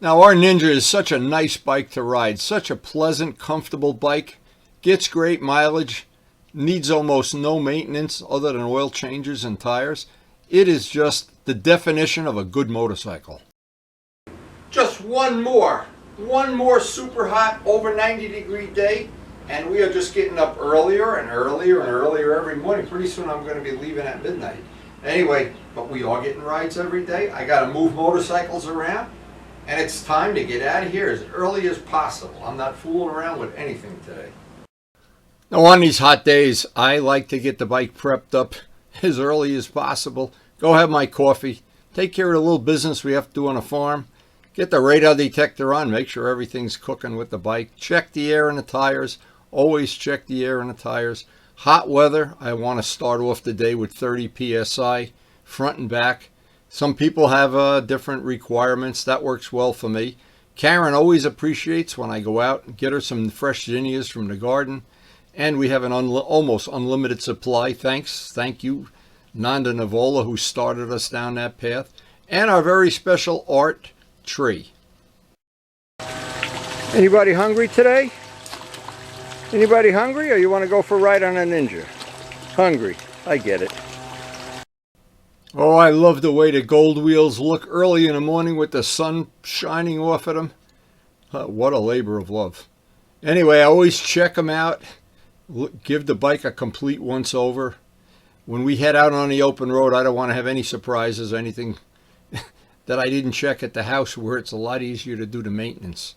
Now our Ninja is such a nice bike to ride, such a pleasant, comfortable bike, gets great mileage, needs almost no maintenance other than oil changes and tires. It is just the definition of a good motorcycle. Just one more super hot over 90-degree day, and we are just getting up earlier and earlier and earlier every morning. Pretty soon I'm going to be leaving at midnight. Anyway, but we are getting rides every day. I got to move motorcycles around, and it's time to get out of here as early as possible. I'm not fooling around with anything today. Now on these hot days, I like to get the bike prepped up as early as possible. Go have my coffee, take care of the little business we have to do on a farm, get the radar detector on, make sure everything's cooking with the bike, check the air in the tires, always check the air in the tires. Hot weather, I want to start off the day with 30 psi, front and back. Some people have different requirements. That works well for me. Karen always appreciates when I go out and get her some fresh zinnias from the garden. And we have an almost unlimited supply. Thank you, Nanda Navola, who started us down that path. And our very special Art Tree. Anybody hungry today? Anybody hungry, or you want to go for a ride on a Ninja? Hungry, I get it. Oh, I love the way the gold wheels look early in the morning with the sun shining off of them. What a labor of love. Anyway, I always check them out. Give the bike a complete once over. When we head out on the open road, I don't want to have any surprises, anything that I didn't check at the house, where it's a lot easier to do the maintenance.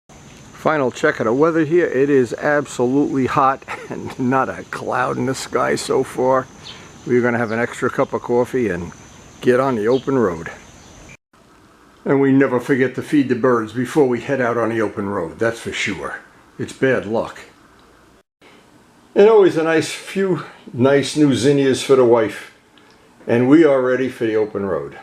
Final check of the weather here. It is absolutely hot and not a cloud in the sky so far. We're going to have an extra cup of coffee and get on the open road. And we never forget to feed the birds before we head out on the open road, that's for sure. It's bad luck. And always a few nice new zinnias for the wife. And we are ready for the open road.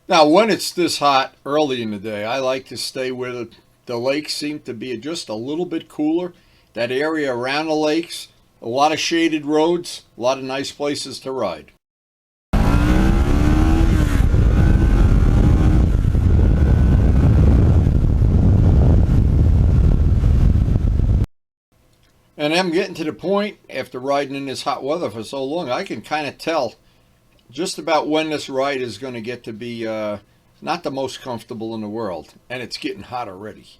Now, when it's this hot early in the day, I like to stay where the lakes seem to be just a little bit cooler. That area around the lakes, a lot of shaded roads, a lot of nice places to ride. And I'm getting to the point, after riding in this hot weather for so long, I can kind of tell just about when this ride is going to get to be not the most comfortable in the world. And it's getting hot already.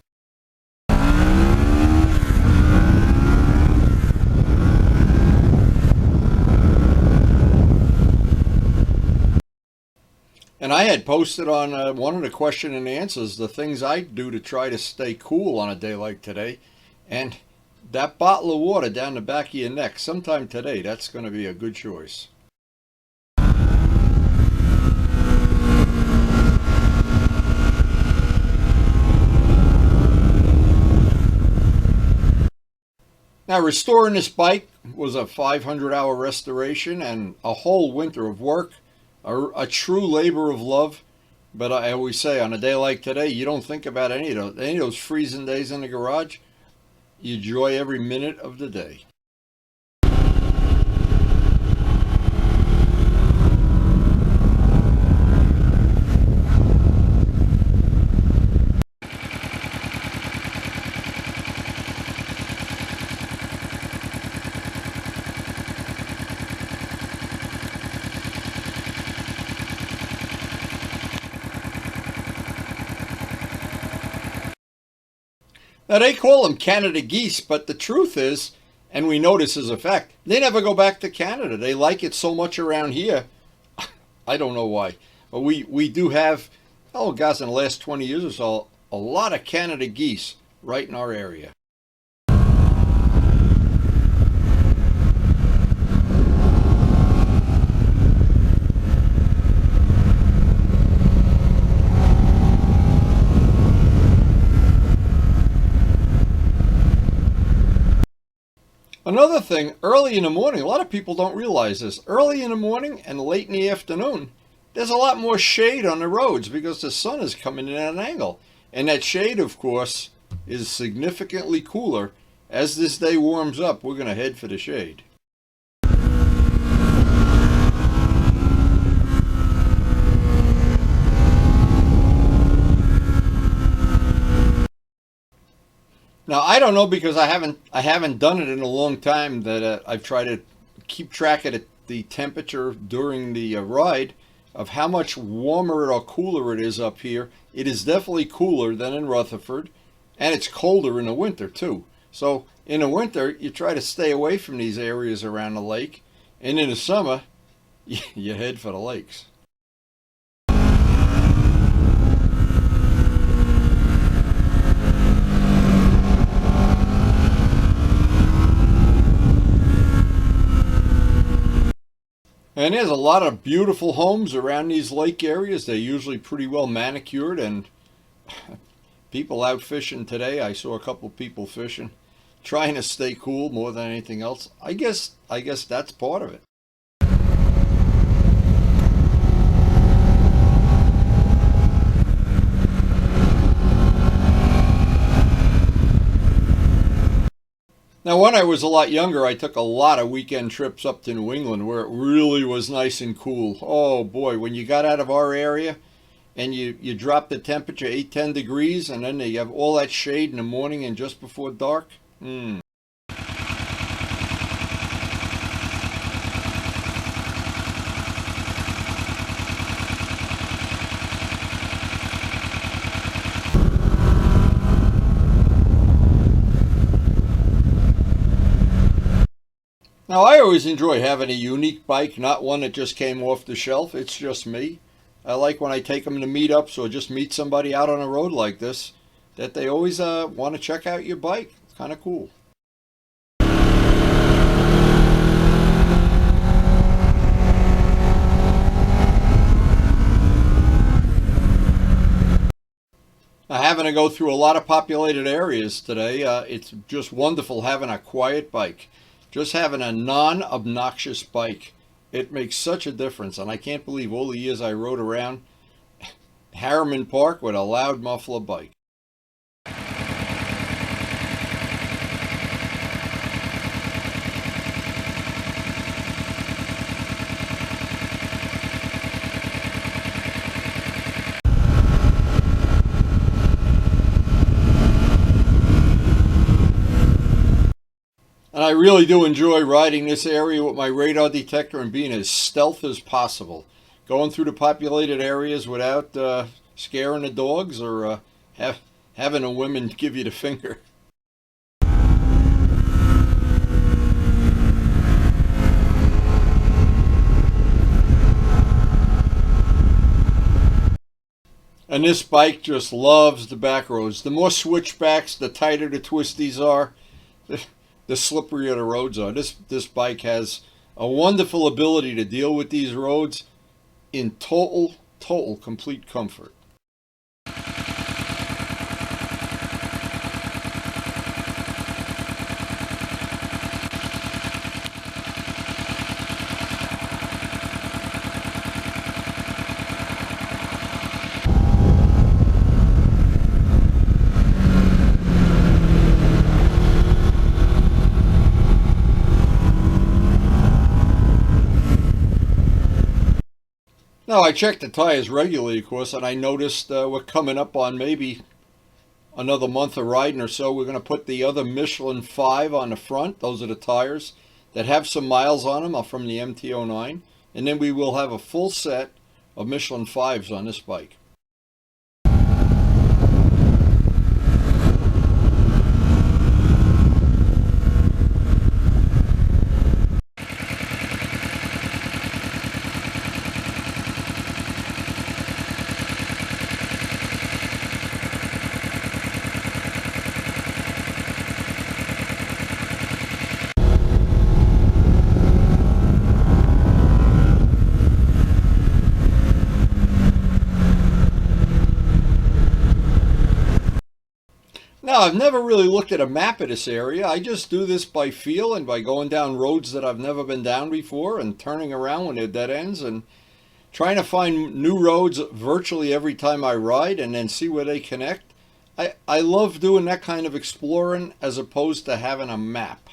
And I had posted on one of the question and answers the things I do to try to stay cool on a day like today. And that bottle of water down the back of your neck, sometime today, that's going to be a good choice. Now, restoring this bike was a 500-hour restoration and a whole winter of work, a true labor of love. But I always say, on a day like today, you don't think about any of those freezing days in the garage. You enjoy every minute of the day. Now, they call them Canada geese, but the truth is, and we know this as a fact, they never go back to Canada. They like it so much around here. I don't know why. But we do have, oh gosh, in the last 20 years or so, a lot of Canada geese right in our area. another thing, early in the morning, a lot of people don't realize this. Early in the morning and late in the afternoon, there's a lot more shade on the roads because the sun is coming in at an angle. And that shade, of course, is significantly cooler. As this day warms up, we're going to head for the shade. Now, I don't know, because I haven't done it in a long time, that I've tried to keep track of the temperature during the ride of how much warmer or cooler it is up here. It is definitely cooler than in Rutherford, and it's colder in the winter too. So in the winter, you try to stay away from these areas around the lake, and in the summer, you head for the lakes. And there's a lot of beautiful homes around these lake areas. They're usually pretty well manicured, and people out fishing today. I saw a couple people fishing, trying to stay cool more than anything else. I guess that's part of it. Now, when I was a lot younger, I took a lot of weekend trips up to New England where it really was nice and cool. Oh boy, when you got out of our area and you drop the temperature 8-10 degrees, and then you have all that shade in the morning and just before dark. Now, I always enjoy having a unique bike, not one that just came off the shelf. It's just me. I like when I take them to meetups or just meet somebody out on a road like this, that they always want to check out your bike. It's kind of cool. Now, having to go through a lot of populated areas today, it's just wonderful having a quiet bike. Just having a non-obnoxious bike, it makes such a difference. And I can't believe all the years I rode around Harriman Park with a loud muffler bike. And I really do enjoy riding this area with my radar detector and being as stealth as possible. Going through the populated areas without scaring the dogs or having the women give you the finger. And this bike just loves the back roads. The more switchbacks, the tighter the twisties are, the slipperier the roads are. This bike has a wonderful ability to deal with these roads in total complete comfort. Now, I check the tires regularly, of course, and I noticed we're coming up on maybe another month of riding or so. We're going to put the other Michelin 5 on the front. Those are the tires that have some miles on them from the MT-09. And then we will have a full set of Michelin 5s on this bike. No, I've never really looked at a map of this area. I just do this by feel and by going down roads that I've never been down before and turning around when they're dead ends and trying to find new roads virtually every time I ride and then see where they connect. I love doing that kind of exploring as opposed to having a map.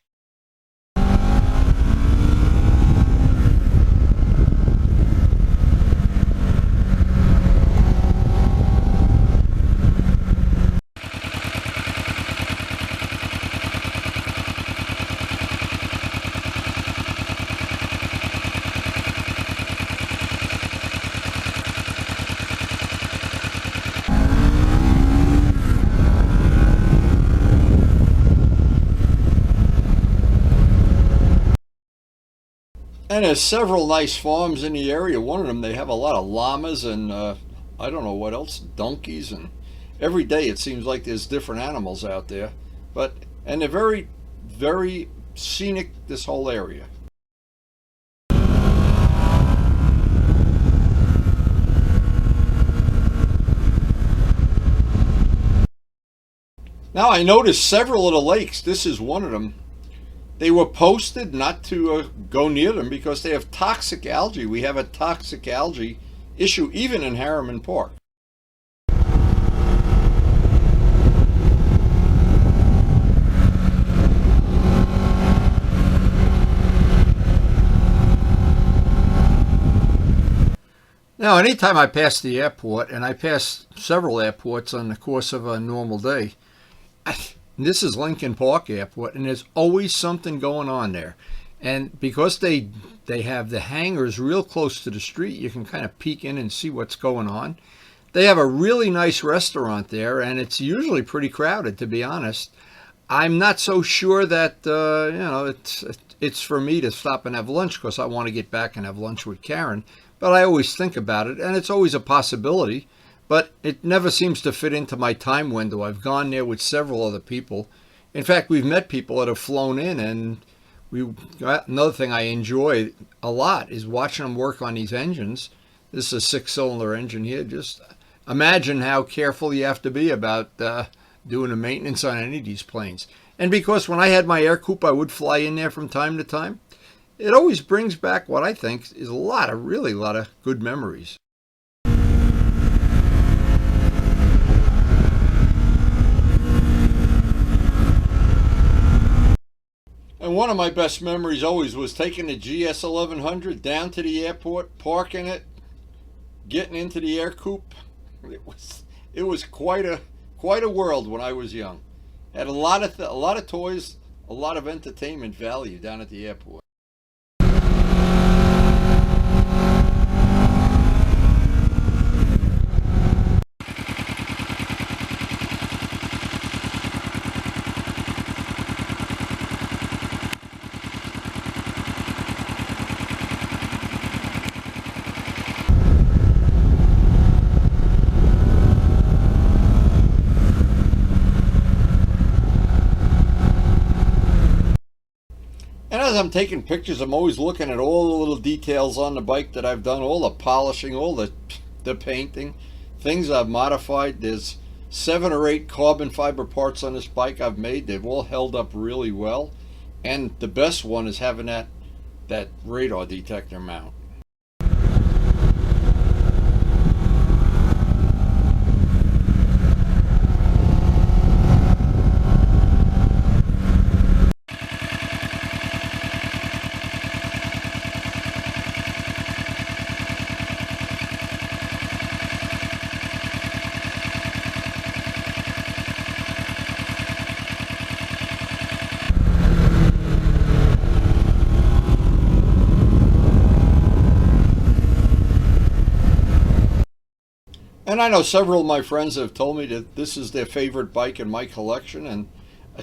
And there's several nice farms in the area. One of them, they have a lot of llamas and I don't know what else, donkeys, and every day it seems like there's different animals out there. And they're very, very scenic, this whole area. Now I noticed several of the lakes. This is one of them. They were posted not to go near them because they have toxic algae. We have a toxic algae issue even in Harriman Park. Now, anytime I pass the airport, and I pass several airports on the course of a normal day, this is Lincoln Park Airport, and there's always something going on there. And because they have the hangars real close to the street, you can kind of peek in and see what's going on. They have a really nice restaurant there, and it's usually pretty crowded, to be honest. I'm not so sure that it's for me to stop and have lunch because I want to get back and have lunch with Karen. But I always think about it, and it's always a possibility. But it never seems to fit into my time window. I've gone there with several other people. In fact, we've met people that have flown in, and another thing I enjoy a lot is watching them work on these engines. This is a 6-cylinder engine here. Just imagine how careful you have to be about doing the maintenance on any of these planes. And because when I had my Air Coupe, I would fly in there from time to time, it always brings back what I think is a lot of good memories. And one of my best memories always was taking the GS 1100 down to the airport, parking it, getting into the Air Coupe. It was quite a world when I was young. Had a lot of toys, a lot of entertainment value down at the airport. And as I'm taking pictures, I'm always looking at all the little details on the bike that I've done, all the polishing, all the painting, things I've modified. There's 7 or 8 carbon fiber parts on this bike I've made. They've all held up really well. And the best one is having that radar detector mount. And I know several of my friends have told me that this is their favorite bike in my collection, and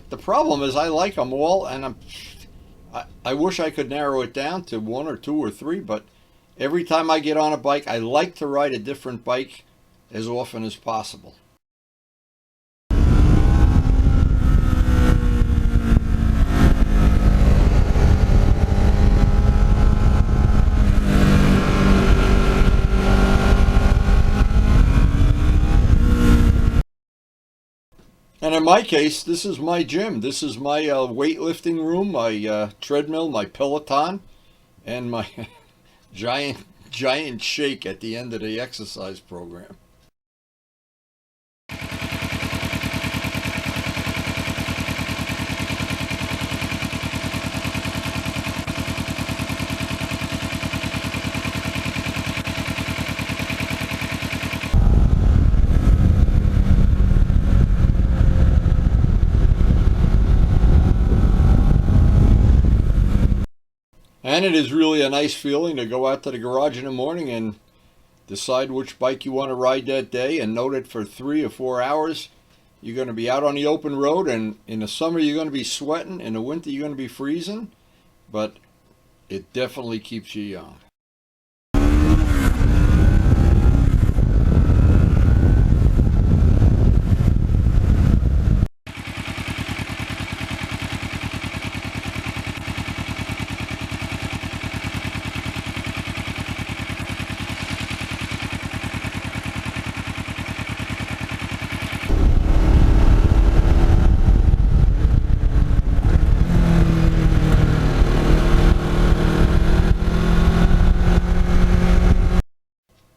the problem is I like them all, and I wish I could narrow it down to 1 or 2 or 3, but every time I get on a bike, I like to ride a different bike as often as possible. And in my case, this is my gym. This is my weightlifting room, my treadmill, my Peloton, and my giant shake at the end of the exercise program. And it is really a nice feeling to go out to the garage in the morning and decide which bike you want to ride that day, and know that for 3 or 4 hours you're going to be out on the open road, and in the summer you're going to be sweating, in the winter you're going to be freezing, but it definitely keeps you young.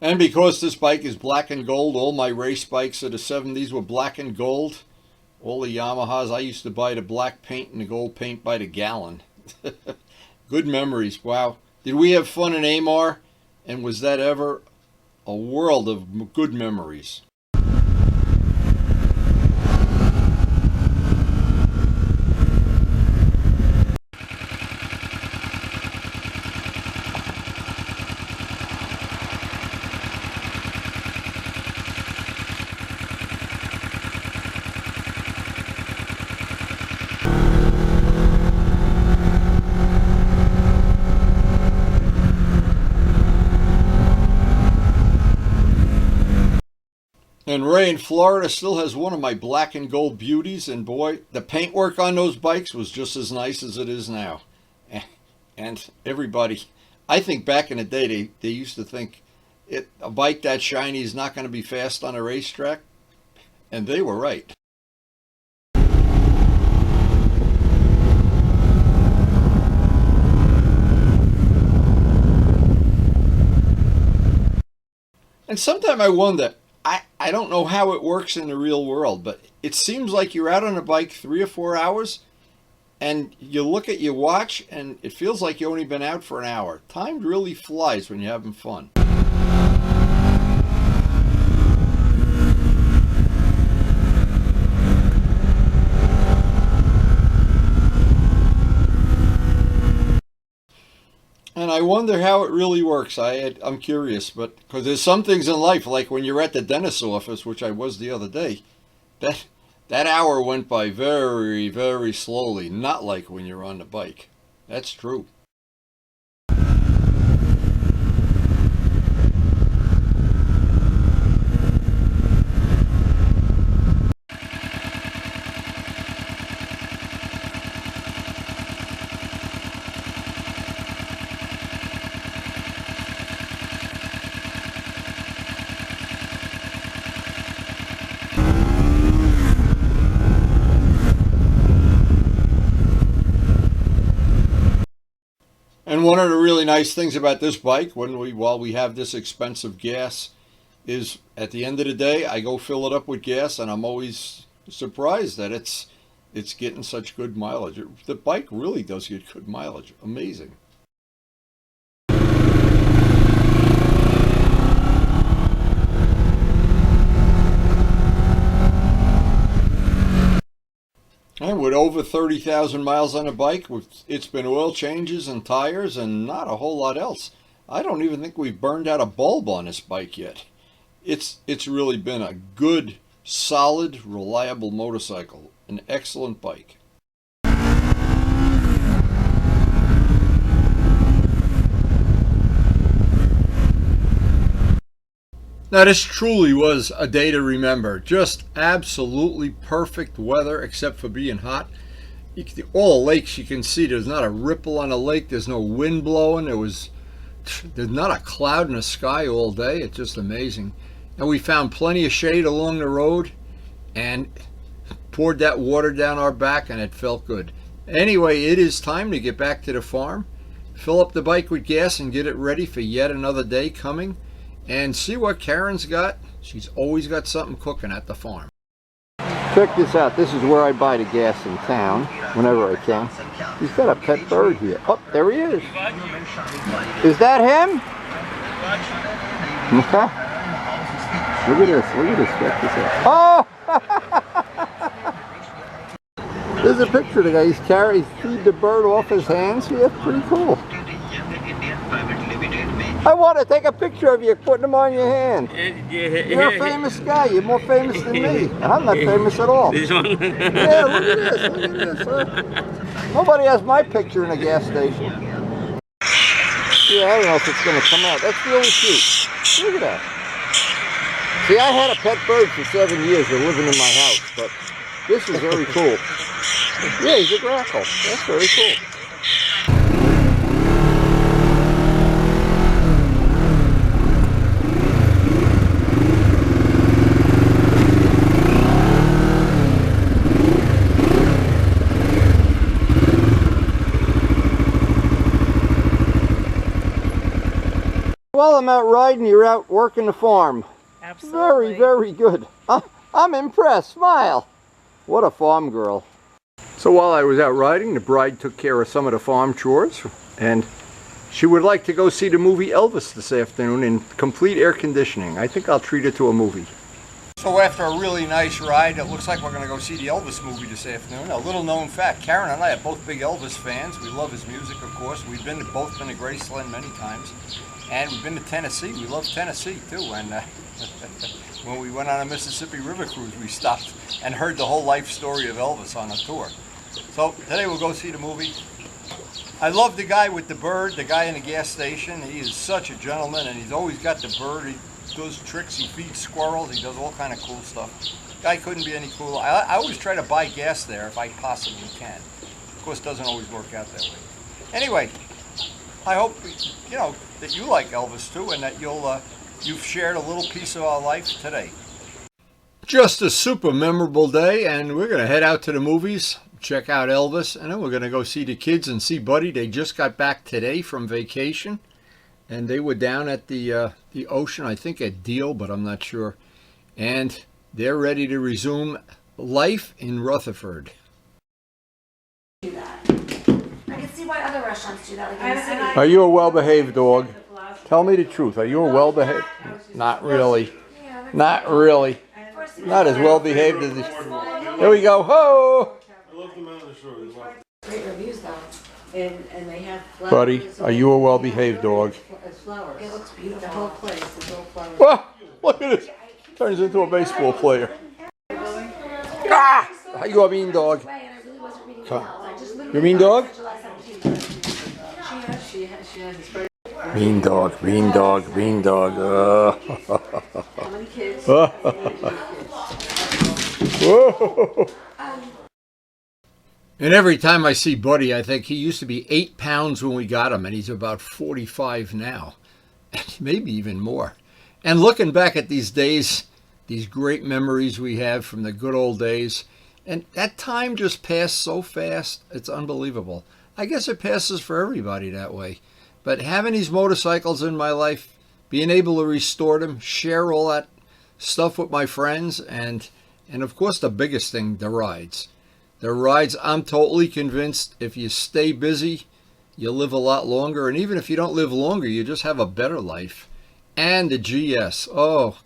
And because this bike is black and gold, all my race bikes of the 70s were black and gold. All the Yamahas, I used to buy the black paint and the gold paint by the gallon. Good memories. Wow. Did we have fun in Amar? And was that ever a world of good memories? And Ray in Florida still has one of my black and gold beauties, and boy, the paintwork on those bikes was just as nice as it is now. And everybody, I think back in the day, they used to think a bike that shiny is not going to be fast on a racetrack, and they were right. And sometimes I wonder, I don't know how it works in the real world, but it seems like you're out on a bike 3 or 4 hours, and you look at your watch, and it feels like you've only been out for an hour. Time really flies when you're having fun. And I wonder how it really works. I'm curious, but because there's some things in life, like when you're at the dentist's office, which I was the other day, that hour went by very, very slowly, not like when you're on the bike. That's true. And one of the really nice things about this bike, while we have this expensive gas, is at the end of the day, I go fill it up with gas, and I'm always surprised that it's getting such good mileage. The bike really does get good mileage. Amazing. And with over 30,000 miles on a bike, it's been oil changes and tires and not a whole lot else. I don't even think we've burned out a bulb on this bike yet. It's really been a good, solid, reliable motorcycle. An excellent bike. Now, this truly was a day to remember. Just absolutely perfect weather, except for being hot. All the lakes you can see, there's not a ripple on a lake. There's no wind blowing. There's not a cloud in the sky all day. It's just amazing. And we found plenty of shade along the road. And poured that water down our back, and it felt good. Anyway, it is time to get back to the farm, fill up the bike with gas, and get it ready for yet another day coming, and see what Karen's got. She's always got something cooking at the farm. Check this out. This is where I buy the gas in town whenever I can. He's got a pet bird here. Oh, there he is. Is that him? Okay. Look at this. Look at this. Check this out. Oh! There's a picture of the guy. He's feed the bird off his hands. Yeah, pretty cool. I want to take a picture of you putting them on your hand. You're a famous guy. You're more famous than me. I'm not famous at all. This one? Yeah, look at this. Look at this. Nobody has my picture in a gas station. Yeah, I don't know if it's going to come out. That's really cute. Look at that. See, I had a pet bird for 7 years. They're living in my house, but this is very cool. Yeah, he's a grackle. That's very cool. While I'm out riding, you're out working the farm. Absolutely. Very, very good. I'm impressed. Smile. What a farm girl. So while I was out riding, the bride took care of some of the farm chores, and she would like to go see the movie Elvis this afternoon in complete air conditioning. I think I'll treat her to a movie. So after a really nice ride, it looks like we're going to go see the Elvis movie this afternoon. A little known fact, Karen and I are both big Elvis fans. We love his music, of course. We've both been to Graceland many times. And we've been to Tennessee. We love Tennessee too. And when we went on a Mississippi River cruise, we stopped and heard the whole life story of Elvis on a tour. So today we'll go see the movie. I love the guy with the bird, the guy in the gas station. He is such a gentleman, and he's always got the bird. He does tricks. He feeds squirrels. He does all kind of cool stuff. Guy couldn't be any cooler. I always try to buy gas there if I possibly can. Of course, it doesn't always work out that way. Anyway, I hope that you like Elvis too, and that you've shared a little piece of our life today. Just a super memorable day, and we're going to head out to the movies, check out Elvis, and then we're going to go see the kids and see Buddy. They just got back today from vacation, and they were down at the ocean, I think at Deal, but I'm not sure. And they're ready to resume life in Rutherford. Do that. I can see why other restaurants do that. Like in the city. Are you a well-behaved dog? Tell me the truth. Are you a well-behaved? Not really. Not really. Not as well-behaved as this. Here we go. Ho! I love the man on the shore. Great reviews though. And they have flowers. Buddy, are you a well-behaved dog? Flowers. It looks beautiful. The whole place is all flowers. Whoa! Look at this. Turns into a baseball player. Ah! Are you a mean dog? You mean dog? She has this very Mean dog, mean dog, mean dog. how many kids? Whoa. And every time I see Buddy, I think he used to be 8 pounds when we got him, and he's about 45 now, maybe even more. And looking back at these days, these great memories we have from the good old days, and that time just passed so fast, it's unbelievable. I guess it passes for everybody that way. But having these motorcycles in my life, being able to restore them, share all that stuff with my friends, and of course the biggest thing, the rides. The rides, I'm totally convinced if you stay busy, you live a lot longer. And even if you don't live longer, you just have a better life. And the GS. Oh,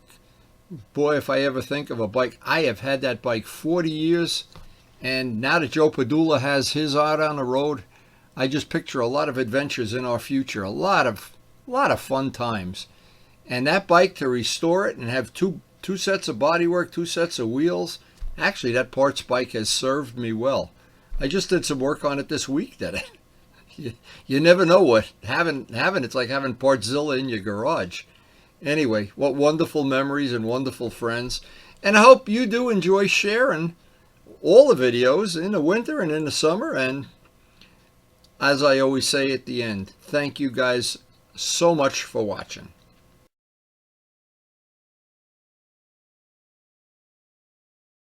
boy, if I ever think of a bike. I have had that bike 40 years. And now that Joe Padula has his out on the road, I just picture a lot of adventures in our future. A lot of fun times. And that bike, to restore it and have two sets of bodywork, 2 sets of wheels, actually, that parts bike has served me well. I just did some work on it this week. You never know what having it's like having Partzilla in your garage. Anyway, what wonderful memories and wonderful friends. And I hope you do enjoy sharing all the videos in the winter and in the summer. And as I always say at the end, thank you guys so much for watching.